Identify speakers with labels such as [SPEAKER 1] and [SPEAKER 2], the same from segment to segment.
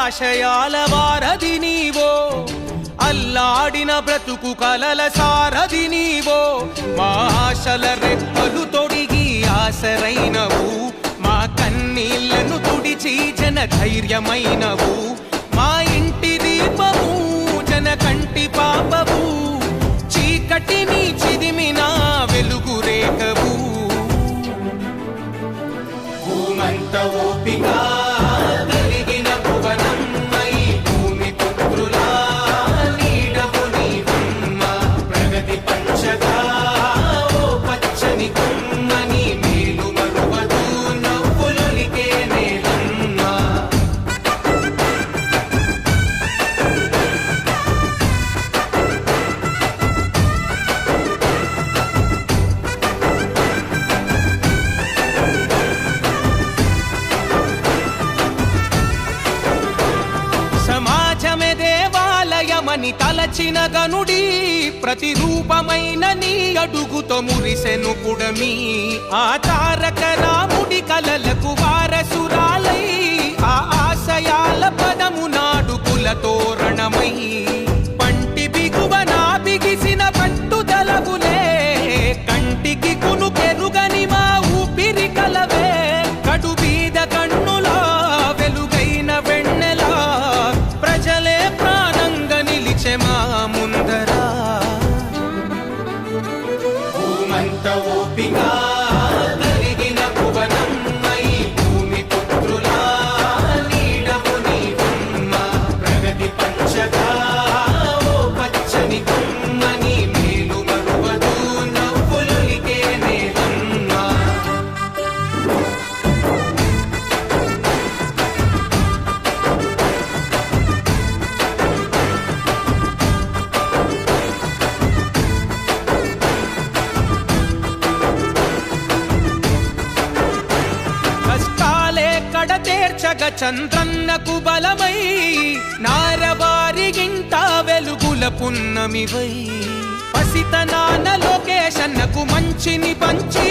[SPEAKER 1] ఆశయాల వారధి నీవో, అల్లాడిన బ్రతుకు కలల సారథి నీవో. మా ఆశల రెప్పలు తొడిగి ఆసరైనవు, మా కన్నీళ్లను తుడిచి జన ధైర్యమైనవు. మా ఇంటి దీపము జన కంటి పాపవు, చీకటిని చిదిమిన వెలుగు రేఖవు. భూమంత ఓపిక కలిగిన భువనమ్మై, భూమి పుత్రులా నీడవు నీవమ్మ. ప్రగతి పంచగా ఓ పచ్చని కొమ్మని, మేలు మరువదు నవ్వులొలికే నేలమ్మ. సమాజమే దేవాలయమని తలచిన గనుడి, ప్రతిరూపమైన నీ అడుగుతో మురిసెను పుడమి. ఆ తారక రాముడి కలలకు వారసురాలై, ఆ ఆశయాల పదము నాడు కుల తోరణమై. పంటి బిగువన బిగిసిన పట్టుదలవులే, కంటికి కునుకెరుగని మా ఊపిరి కలవే. కడు బీద కన్నులా వెలుగైన వెన్నెలా, ప్రజలే ప్రాణంగా నిలిచె మా ముందరా. భూమంత ఓపిక కలిగిన భువనమ్మై, భూమి పుత్రులా నీడవు నీవమ్మ. ప్రగతి పంచగా ఓ పచ్చని కొమ్మని, మేలు మరువదు నవ్వులొలికే నేలమ్మ. కష్టాలే కడతేర్చగ చంద్రన్నకు బలమై, నారవారి గింట వెలుగుల పున్నమివై. పసితనాన లోకేశన్నకు మంచిని పంచి,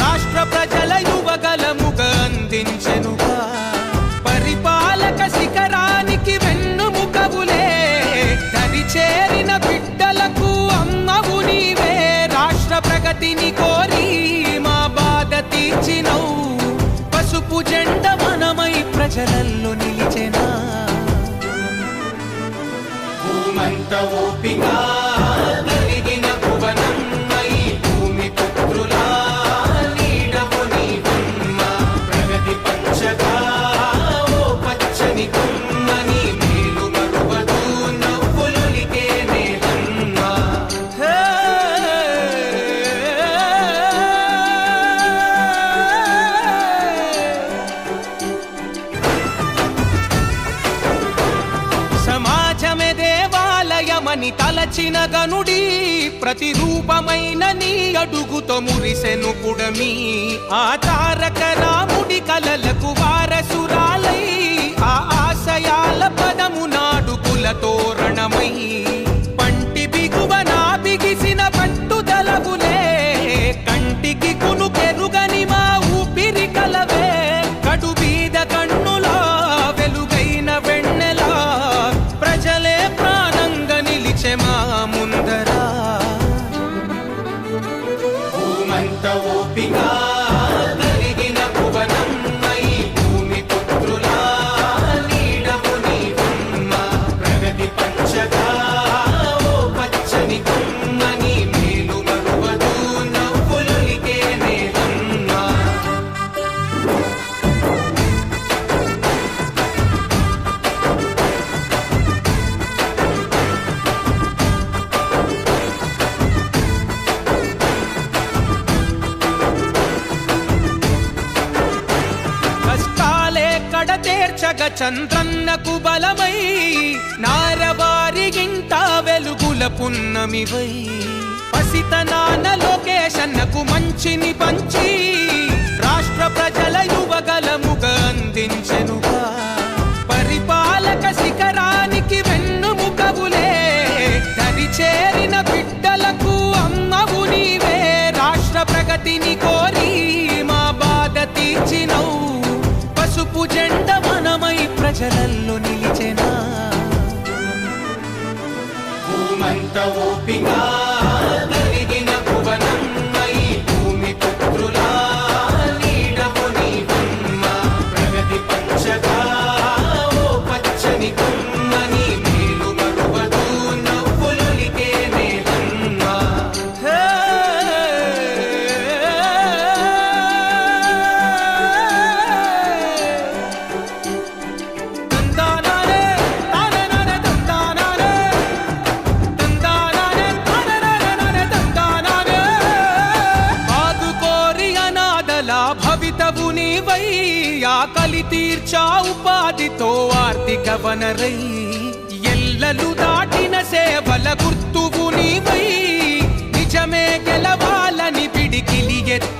[SPEAKER 1] రాష్ట్ర ప్రజల యువగలముగా అందించెనుగా. పరిపాలక శిఖరానికి వెన్నుముకవులే, దరి చేరిన బిడ్డలకు అమ్మవు నీవే. రాష్ట్ర ప్రగతిని కోరి మా బాధ తీర్చినవు, పసుపు జెండ మనమై ప్రజలల్లో నిలిచెనా. భూమంత ఓపిక కలిగిన భువనమ్మై, భూమి పుత్రులా నీడవు నీవమ్మ. ప్రగతి పంచగా ఓ పచ్చని కొమ్మని, మేలు మరువదు నవ్వులొలికే నేలమ్మ. సమాజమే దేవాలయమని తలచిన గనుడి, ప్రతిరూపమైన నీ అడుగుతో మురిసెను పుడమి. ఆ తారక రాముడి కలలకు వారసురాలై, ఆ ఆశయాల పదము నాడు కుల తోరణమై. పంటి బిగువన బిగిసిన పట్టుదలవులే, కంటికి కునుకెరుగని మా ఊపిరి కలవే. కడు బీద కన్నులా వెలుగైన వెన్నెలా, ప్రజలే ప్రాణంగా నిలిచె మా ముందరా. భూమంత ఓపిక కలిగిన భువనమ్మై, భూమి పుత్రులా నీడవు నీవమ్మ. ప్రగతి పంచగా ఓ పచ్చని కొమ్మని, మేలు మరువదు నవ్వులొలికే నేలమ్మ. కష్టాలే కడతేర్చగ చంద్రన్నకు బలమై, నారవారి గింట వెలుగుల పున్నమివై. పసితనాన లోకేశన్నకు మంచిని పంచి, రాష్ట్ర ప్రజల యువగలముగా అందించెనుగా. పరిపాలక శిఖరానికి వెన్నుముకవులే, దరి చేరిన బిడ్డలకు అమ్మవు నీవే. రాష్ట్ర ప్రగతిని కోరి మా బాధ తీర్చినవు, పసుపు జెండ మనమై ప్రజ ప్రజలల్లో నిలిచెనా భూమంత ఓపిక కలిగిన భువనమ్మ ఈ భూమి పుత్రులా నీడము నీవమ్మ ప్రగతి పంచగా ఓ పచ్చని కొమ్మ నీ మేలు మరువదు నవ్వులొలికే నేలమ్మ భవితవు నీవై ఆకలి తీర్చా ఉపాధితో ఆర్థిక వనరై ఎల్లలు దాటిన సేవల గుర్తువు నీవై నిజమే గెలవాలని పిడికిలి ఎత్తి